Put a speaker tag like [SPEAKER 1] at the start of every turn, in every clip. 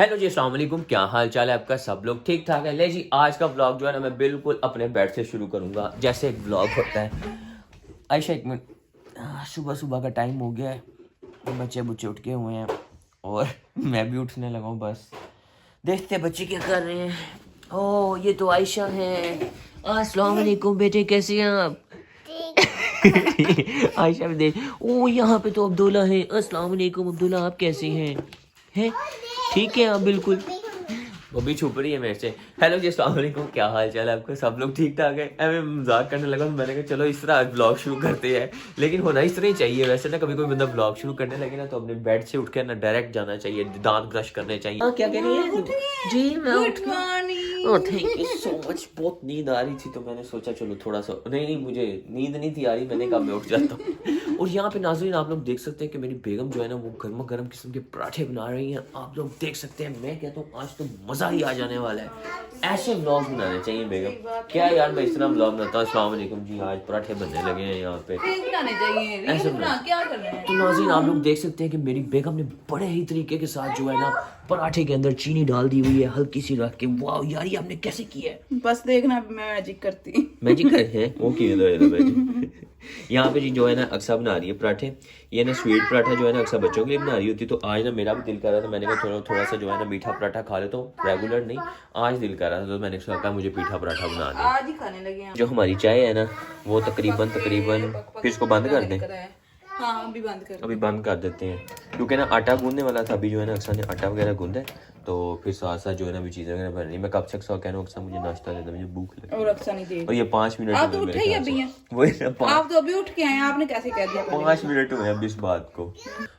[SPEAKER 1] Hello जी, अस्सलाम वालेकुम। क्या हाल चाल है आपका? सब लोग ठीक ठाक है? ले जी, आज का व्लॉग जो है ना मैं बिल्कुल अपने बेड से शुरू करूंगा जैसे एक व्लॉग होता है। आयशा एक मिनट, सुबह सुबह का टाइम हो गया है, बच्चे बुच्चे उठ के हुए हैं और मैं भी उठने लगा हूँ। बस देखते हैं बच्चे क्या कर रहे हैं। ओह, ये तो आयशा है। अस्सलाम वालेकुम बेटे, कैसे हैं आप? आयशा भी देख। ओ, यहाँ पे तो अब्दुल्ला है। अस्सलाम वालेकुम अब्दुल्ला, आप कैसे हैं? ठीक है आप? बिल्कुल। वो भी छुप रही है मेरे से। हेलो जी, अस्सलाम वालेकुम। क्या हाल चाल है आपका? सब लोग ठीक ठाक है? मैं मजाक करने लगा तो मैंने कहा चलो इस तरह ब्लॉग शुरू करते हैं, लेकिन होना इस तरह ही चाहिए। वैसे ना कभी कोई बंदा ब्लॉग शुरू करने लगे ना तो अपने बेड से उठ के ना डायरेक्ट जाना चाहिए, दांत ब्रश करने चाहिए। क्या कह रही है जी? मैं उठ गया। Thank you so much. बहुत नींद आ रही थी तो मैंने सोचा चलो थोड़ा सा, नहीं मुझे नींद नहीं थी आ रही, मैंने कहा मैं उठ जाता हूँ। और यहाँ पे नाज़रीन आप लोग देख सकते हैं कि मेरी बेगम जो है ना वो गर्मा गर्म किस्म के पराठे बना रही हैं। आप लोग देख सकते हैं। मैं कहता हूँ आज तो मज़ा ही आ जाने वाला है। ऐसे व्लॉग बनाने चाहिए बेगम। क्या यार, मैं इस तरह व्लॉग बनाता हूँ। अस्सलाम वालेकुम जी, आज पराठे बनने लगे हैं यहाँ पे। ऐसे
[SPEAKER 2] क्या कर रहे हैं?
[SPEAKER 1] तो नाज़रीन आप लोग देख सकते हैं कि मेरी बेगम ने बड़े ही तरीके के साथ जो है ना पराठे के अंदर चीनी डाल दी हुई है हल्की सी रख के। वाह यार, ये आपने कैसे किया है?
[SPEAKER 2] बस देखना मैं मैजिक करती।
[SPEAKER 1] मैजिक करे हैं वो किए दो मैजिक। यहाँ पे जी जो है ना अक्सा बना रही है पराठे। ये ना स्वीट पराठा जो है ना अक्सा बच्चों के लिए बना रही होती, तो आज ना मेरा भी दिल कर रहा था। मैंने कहा थोड़ा सा जो है ना मीठा पराठा खा लेता हूँ, रेगुलर नहीं, आज दिल कर रहा था तो मैंने सोचा मुझे मीठा पराठा बना दे।
[SPEAKER 2] आज ही खाने लगे हैं।
[SPEAKER 1] जो हमारी चाय है ना वो तकरीबन फिर इसको बंद कर दें।
[SPEAKER 2] हाँ अभी
[SPEAKER 1] बंद कर देते हैं क्योंकि ना आटा गूंदने वाला था। अभी जो है ना अक्सा ने आटा वगैरह गूंदा है तो फिर साथ साथ जो है ना भी चीज़ें वगैरह बन रही। मैं कब से अक्सा कह रहा हूँ अक्सा मुझे नाश्ता देता, मुझे भूख लगी
[SPEAKER 2] और अक्सा नहीं दे।
[SPEAKER 1] और ये 5 मिनट
[SPEAKER 2] आप तो उठे ही अभी हैं।
[SPEAKER 1] वही ना
[SPEAKER 2] आप तो अभी उठ के आए, आपने कैसे कह दिया?
[SPEAKER 1] 5 मिनट हुए अब इस बात को।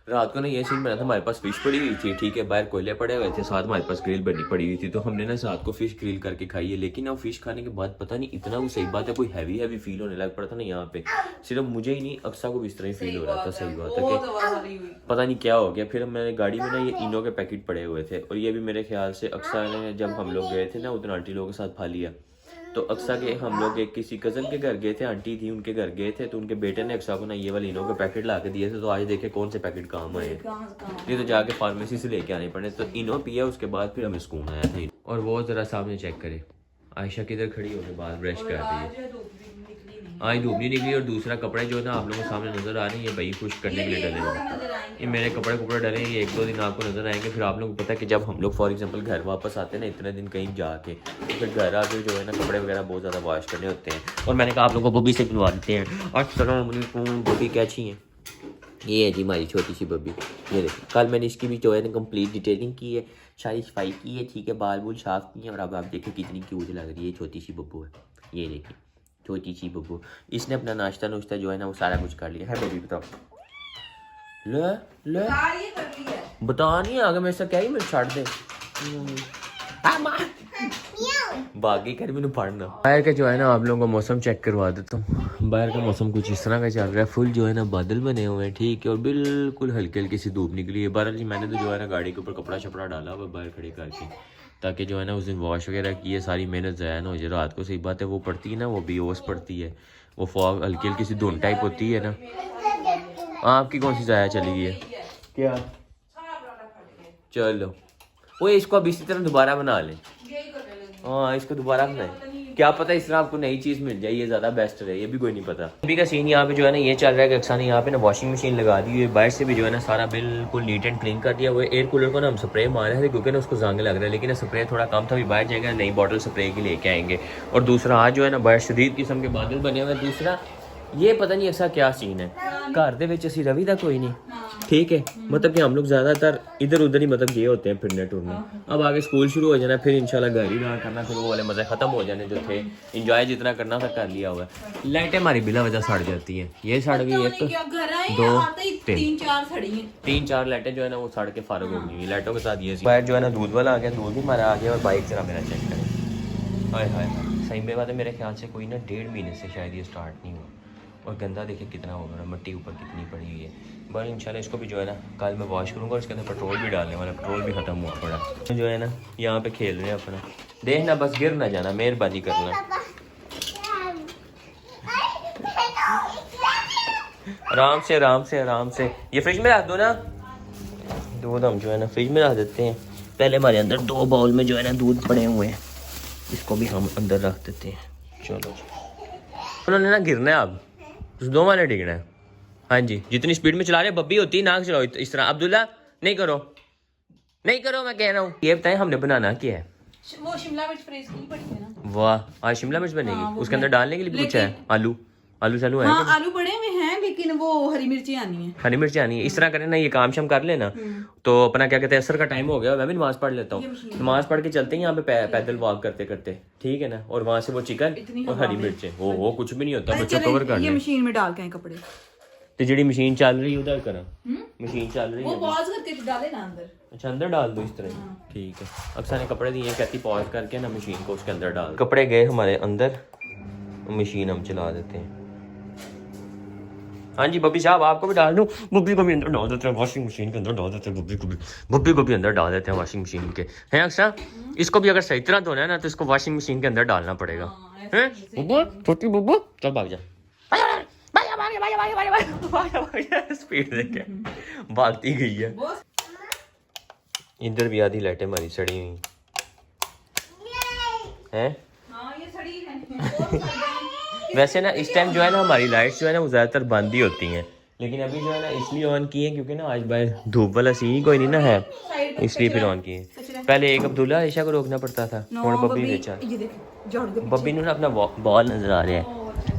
[SPEAKER 1] रात को ना ये सीन बना था, हमारे पास फिश पड़ी हुई थी, ठीक है, बाहर कोयले पड़े हुए थे, साथ हमारे पास ग्रिल बनी पड़ी हुई थी, तो हमने ना साथ को फिश ग्रिल करके खाई है। लेकिन अब फिश खाने के बाद पता नहीं इतना वो सही बात है कोई हैवी फील होने लग पड़ा था ना यहाँ पे। सिर्फ मुझे ही नहीं अक्सा को भी इस तरह ही फील हो रहा था। सही बात है कि पता नहीं क्या हो गया। फिर मैंने गाड़ी में ना ये इनो के पैकेट पड़े हुए थे और ये भी मेरे ख्याल से अक्सा ने जब हम लोग गए थे ना उधर आंटी लोगों के साथ खा लिया। तो अक्सा के हम लोग एक किसी कज़न के घर गए थे, आंटी थी उनके घर गए थे, तो उनके बेटे ने अक्सा को ना ये वाले इनो के पैकेट ला के दिए थे। तो आज देखे कौन से पैकेट काम आए, ये तो जाके फार्मेसी से लेके आने पड़े। तो इनो पिया उसके बाद फिर हमें सुकून आया था। और वो ज़रा सामने चेक करे, आयशा किधर खड़ी होकर बाल ब्रश कर रही है। आज धूप नहीं निकली और दूसरा कपड़े जो है ना आप लोगों को सामने नजर आ रहे हैं, ये भाई खुश करने के लिए डले हुए। ये मेरे कपड़े डले हैं, ये 1-2 दिन आपको नजर आएंगे। फिर आप लोगों को पता है कि जब हम लोग फॉर एग्जांपल घर वापस आते हैं ना इतने दिन कहीं जाके, तो फिर घर आके जो है ना कपड़े वगैरह बहुत ज़्यादा वॉश करने होते हैं। और मैंने कहा आप लोगों को बब्बी से बुलवा देते हैं। अस्सलाम वालेकुम। बब्बी क्या चाहिए? ये है जी हमारी छोटी सी बब्बी। ये देखिए, कल मैंने इसकी भी जो है ना कंप्लीट डिटेलिंग की है, सारी सफाई की है, ठीक है, बाल बूल साफ किए हैं। और अब आप देखिए कितनी क्यूट लग रही है, छोटी सी बब्बू है। ये देखिए छोटी सी बब्बू। इसने अपना नाश्ता नुश्ता जो है ना वो सारा कुछ कर लिया है। बब्बी बताओ, ले बता नहीं आगे मेरे से क्या ही मेरे छाड़ दे बाकी कर मैंने पढ़ना। बाहर का जो है ना आप लोगों को मौसम चेक करवा देता हूँ। बाहर का मौसम कुछ इस तरह का चल रहा है, फुल जो है ना बादल बने हुए हैं, ठीक है, और बिल्कुल हल्की हल्की सी धूप निकली है। बहरहाल जी मैंने तो जो है ना गाड़ी के ऊपर कपड़ा शपड़ा डाला हुआ बाहर खड़े करके, ताकि जो है ना उस दिन वॉश वगैरह की है, सारी मेहनत ज़ाया ना हो जाए। रात को सही बात है वो पड़ती है ना, वो भी ओस पड़ती है, वो फॉग हल्की हल्की सी धुंध टाइप होती है ना। आपकी कौन सी ज़ाया चली गई है क्या? चलो वो इसको अब इसी तरह दोबारा बना लें। हाँ इसको दोबारा बनाए, क्या पता इस तरह आपको नई चीज़ मिल जाए, ये ज़्यादा बेस्ट है, ये भी कोई नहीं पता। अभी का सीन यहाँ पे जो है ना ये चल रहा है कि अक्सा ने यहाँ पे ना वॉशिंग मशीन लगा दी है, बाहर से भी जो है ना सारा बिल्कुल नीट एंड क्लीन कर दिया। वो एयर कूलर को ना हम स्प्रे मार रहे थे क्योंकि ना उसको जंग लग रहा है, लेकिन स्प्रे थोड़ा कम था, अभी बाहर जाएगा नई बॉटल स्प्रे की लेके आएंगे। और दूसरा आज जो है ना बाहर शदीद किस्म के बादल बने हुए। दूसरा ये पता नहीं ऐसा क्या सीन है, घर दे विच असीं रवि दा कोई नहीं, ठीक है, मतलब कि हम लोग ज़्यादातर इधर उधर ही मतलब ये होते हैं फिरने टुरने। अब आगे स्कूल शुरू हो जाना, फिर इंशाल्लाह घर ही रहा करना, फिर वो वाले मज़े ख़त्म हो जाने जो थे, इंजॉय जितना करना था कर लिया हुआ है। लाइटें हमारी बिला वजह सड़ जाती हैं, ये सड़ गई एक, 2, 3, 4 लाइटें जो है ना वो सड़ के फारग हो गई लाइटों के साथ। ये बाहर जो है ना दूध वाला आ गया, दूध भी हमारा आ गया। और बाइक जरा मेरा चेक करें, हाय हाय सही में बात है, मेरे ख्याल से कोई ना 1.5 महीने से शायद ये स्टार्ट नहीं हुआ। और गंदा देखिए कितना हो गया, मिट्टी ऊपर कितनी पड़ी हुई है। बस इंशाल्लाह इसको भी जो है ना कल मैं वॉश करूँगा और इसके अंदर पेट्रोल भी डालने वाला, पेट्रोल भी ख़त्म हुआ पड़ा। तो जो है ना यहाँ पे खेल रहे हैं अपना, देखना बस गिर ना जाना, मेहरबानी करना। आराम से। ये फ्रिज में रख दो ना, दूध हम जो है ना फ्रिज में रख देते हैं। पहले हमारे अंदर 2 बाउल में जो है ना दूध पड़े हुए हैं, इसको भी हम अंदर रख देते हैं। चलो जी, उन्होंने ना गिरना है, अब उस 2 वाले टिकना है। हाँ जी, जितनी स्पीड में चला रहे बब्बी होती है, नाक चलाओ इस तरह। अब्दुल्ला नहीं करो, नहीं करो, मैं कह रहा हूँ। ये बताएं हमने बनाना क्या है?
[SPEAKER 2] वो शिमला मिर्च फ्रीज की पड़ी है ना।
[SPEAKER 1] वाह, आज शिमला मिर्च बनेगी।
[SPEAKER 2] हाँ,
[SPEAKER 1] उसके अंदर डालने के लिए भी कुछ है? आलू चालू है?
[SPEAKER 2] हाँ, आलू पड़े हुए हैं, लेकिन वो हरी मिर्ची आनी है।
[SPEAKER 1] हरी मिर्ची आनी है। इस तरह करें ना, ये काम शाम कर लेना तो अपना क्या कहते हैं, असर का टाइम हो गया, मैं भी नमाज पढ़ लेता हूँ। नमाज पढ़ के चलते हैं यहाँ पे पैदल वॉक करते करते, ठीक है ना। और वहाँ से वो चिकन और हरी मिर्चें, वो कुछ भी नहीं होता, बच्चा कवर कर
[SPEAKER 2] ये
[SPEAKER 1] ले।
[SPEAKER 2] मशीन में डाल के आए कपड़े।
[SPEAKER 1] तो जी मशीन चल रही है उधर करा, मशीन चल रही
[SPEAKER 2] वो
[SPEAKER 1] है।
[SPEAKER 2] पॉज करके डाले ना अंदर।
[SPEAKER 1] अच्छा, अंदर डाल दो इस तरह, ठीक है। अक्सर ने कपड़े दिए, कहती पॉज करके ना मशीन को उसके अंदर डाल। कपड़े गए हमारे अंदर, मशीन हम चला देते हैं। हाँ जी बब्बी साहब, आपको भी डाल दूं? बब्बी को भी अंदर डाल देते हैं, वॉशिंग मशीन के अंदर डाल देते हैं। बब्बी को भी अंदर डाल देते हैं वॉशिंग मशीन के। हैं अक्सर, इसको भी अगर सही तरह धोना है ना तो इसको वॉशिंग मशीन के अंदर डालना पड़ेगा। हैं बुब्बू, छोटी बुब्बू, चल भाग जा, स्पीड देखे भागती गई है। इधर भी आधी लाइटें हमारी सड़ी हुई हैं। वैसे ना इस टाइम जो है ना हमारी लाइट्स जो है ना वो ज़्यादातर बंद ही होती हैं, लेकिन अभी जो है ना इसलिए ऑन की है क्योंकि ना आज बाहर धूप वाला सीन कोई नहीं ना है, इसलिए फिर ऑन की है। पहले एक अब्दुल्ला आयशा को रोकना पड़ता था, और बब्बी बेचा। बब्बी ने ना अपना बॉल नजर आ रहा है,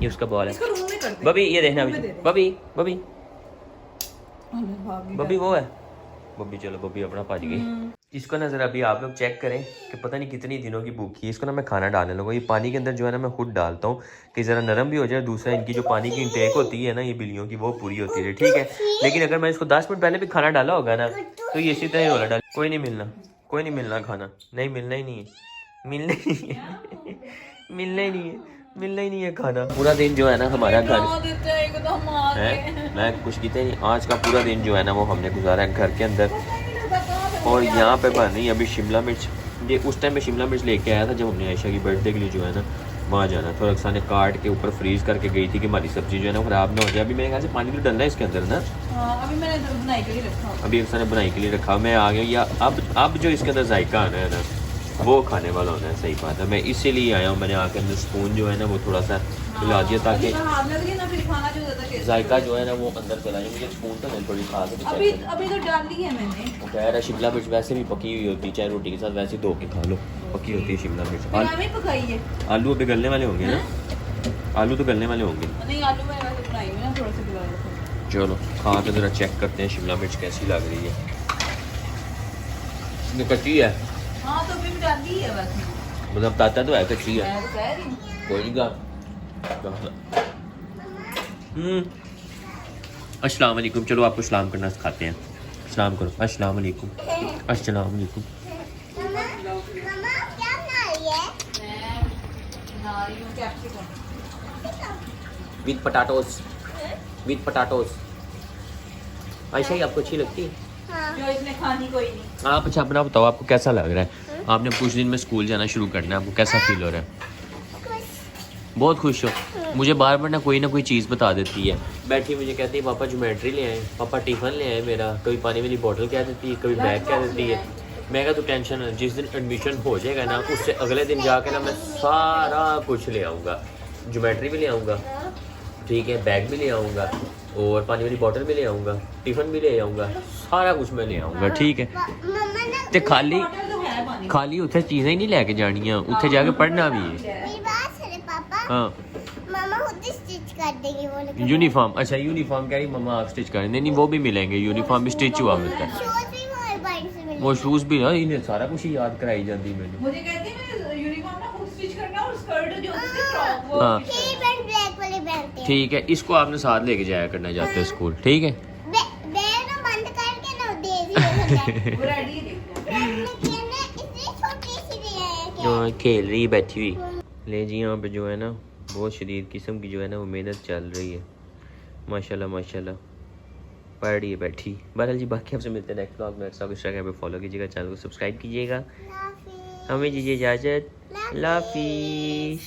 [SPEAKER 1] ये उसका बॉल है। बब्बी ये देखना, बब्बी बब्बी बब्बी वो है बब्बी। चलो बब्बी अपना पच गई। इसको ना जरा अभी आप लोग चेक करें कि पता नहीं कितनी दिनों की भूखी है। इसको ना मैं खाना डालने लगा, ये पानी के अंदर जो है ना मैं खुद डालता हूँ कि ज़रा नरम भी हो जाए, दूसरा इनकी जो पानी की इंटेक होती है ना ये बिल्लियों की, वो पूरी होती है, ठीक है। लेकिन अगर मैं इसको 10 मिनट पहले भी खाना डाला होगा ना तो ये इसी तरह रोला डाल। कोई नहीं मिलना खाना, नहीं मिलना ही नहीं है, मिलना ही नहीं है खाना। पूरा दिन जो है ना हमारा घर है, मैं कुछ कहते नहीं, आज का पूरा दिन जो है ना वो हमने गुजारा है घर के अंदर। और यहाँ पे बन रही अभी शिमला मिर्च। ये उस टाइम पे शिमला मिर्च लेके आया था जब हमने आयशा की बर्थडे के लिए जो है ना वहाँ जाना था, और अक्सा ने काट के ऊपर फ्रीज करके गई थी कि हमारी सब्जी जो है ना खराब ना हो जाए। अभी मेरे ख्याल से पानी तो डलना है इसके अंदर ना,
[SPEAKER 2] अभी मैंने बनाई के लिए रखा,
[SPEAKER 1] अभी अक्सा ने बनाई के लिए रखा। मैं आ गया, या अब जो इसके अंदर जायका आना है ना वो खाने वाला होना है, सही बात है। मैं इसीलिए आया हूँ, मैंने आके अंदर स्पून जो है ना वो थोड़ा सा मिला दिया ताकि जायका जो है ना वो अंदर चला जाए। मुझे स्पून तो नहीं, थोड़ी खा के
[SPEAKER 2] अभी तो डाली है मैंने।
[SPEAKER 1] वो कह रहा है शिमला मिर्च वैसे भी पकी हुई होती है, चाहे रोटी के साथ वैसे धो के खा लो, पकी होती है शिमला मिर्च।
[SPEAKER 2] पकाई है।
[SPEAKER 1] आलू अभी गलने वाले होंगे ना, आलू तो गलने वाले होंगे।
[SPEAKER 2] नहीं, आलू मैंने वैसे बनाई हुई ना, थोड़ा सा गला।
[SPEAKER 1] चलो खा के जरा चेक करते हैं शिमला मिर्च कैसी लग रही है। इसमें कच्ची है,
[SPEAKER 2] हाँ तो अभी डाली है वैसे,
[SPEAKER 1] मतलब बताता तो है कच्ची है,
[SPEAKER 2] मैं तो कह रही हूँ।
[SPEAKER 1] कोई नहीं। अस्सलाम वालेकुम, चलो आपको सलाम करना सिखाते हैं। सलाम करो, अस्सलाम वालेकुम, अस्सलाम वालेकुम। With potatoes. आयशा, आपको अच्छी लगती है?
[SPEAKER 2] जो इसने खानी कोई नहीं।
[SPEAKER 1] आप अच्छा अपना बताओ, आपको कैसा लग रहा है? आपने कुछ दिन में स्कूल जाना शुरू करना है, आपको कैसा फील हो रहा है? बहुत खुश हो? मुझे बार बार ना कोई चीज़ बता देती है, बैठी मुझे कहती है पापा ज्योमेट्री ले आए, पापा टिफ़िन ले आए मेरा, कभी पानी वाली बोतल कह देती है, कभी बैग कह देती है। मैं कहा तो टेंशन है, जिस दिन एडमिशन हो जाएगा ना उससे अगले दिन जाके ना मैं सारा कुछ ले आऊँगा, ज्योमेट्री भी ले आऊँगा, ठीक है, बैग भी ले आऊँगा, और पानी वाली बोतल भी ले आऊँगा, टिफ़िन भी ले आऊँगा, सारा कुछ मैं ले आऊँगा, ठीक है। तो खाली उत्थे चीज़ें ही नहीं लेके जानियां, उत्थे जाके पढ़ना भी है। हाँ, यूनिफॉर्म, अच्छा यूनिफॉर्म कह रही मम्मा आप स्टिच करें। नहीं वो भी मिलेंगे, यूनिफॉर्म भी स्टिच हुआ मिलता है, वो शूज़ भी ना, इन्हें सारा कुछ ही याद कराई जाती है मैंने।
[SPEAKER 2] मुझे कहती है यूनिफॉर्म ना खुद स्टिच करना, और स्कर्ट जो होती है फ्रॉक वो
[SPEAKER 1] हाँ ठीक है, इसको आपने साथ लेके जाया करना जाते हैं स्कूल, ठीक है। खेल रही बैठी हुई ले जी। यहाँ पे जो है ना बहुत शदीद किस्म की जो है ना वो मेहनत चल रही है, माशाल्लाह माशाल्लाह, पढ़ रही है बैठी। बहरहाल जी बाकी आपसे मिलते हैं नेक्स्ट ब्लॉग में। इंस्टाग्राम पे फॉलो कीजिएगा, चैनल को सब्सक्राइब कीजिएगा। हमें दीजिए इजाज़त, अल्लाह हाफिज़।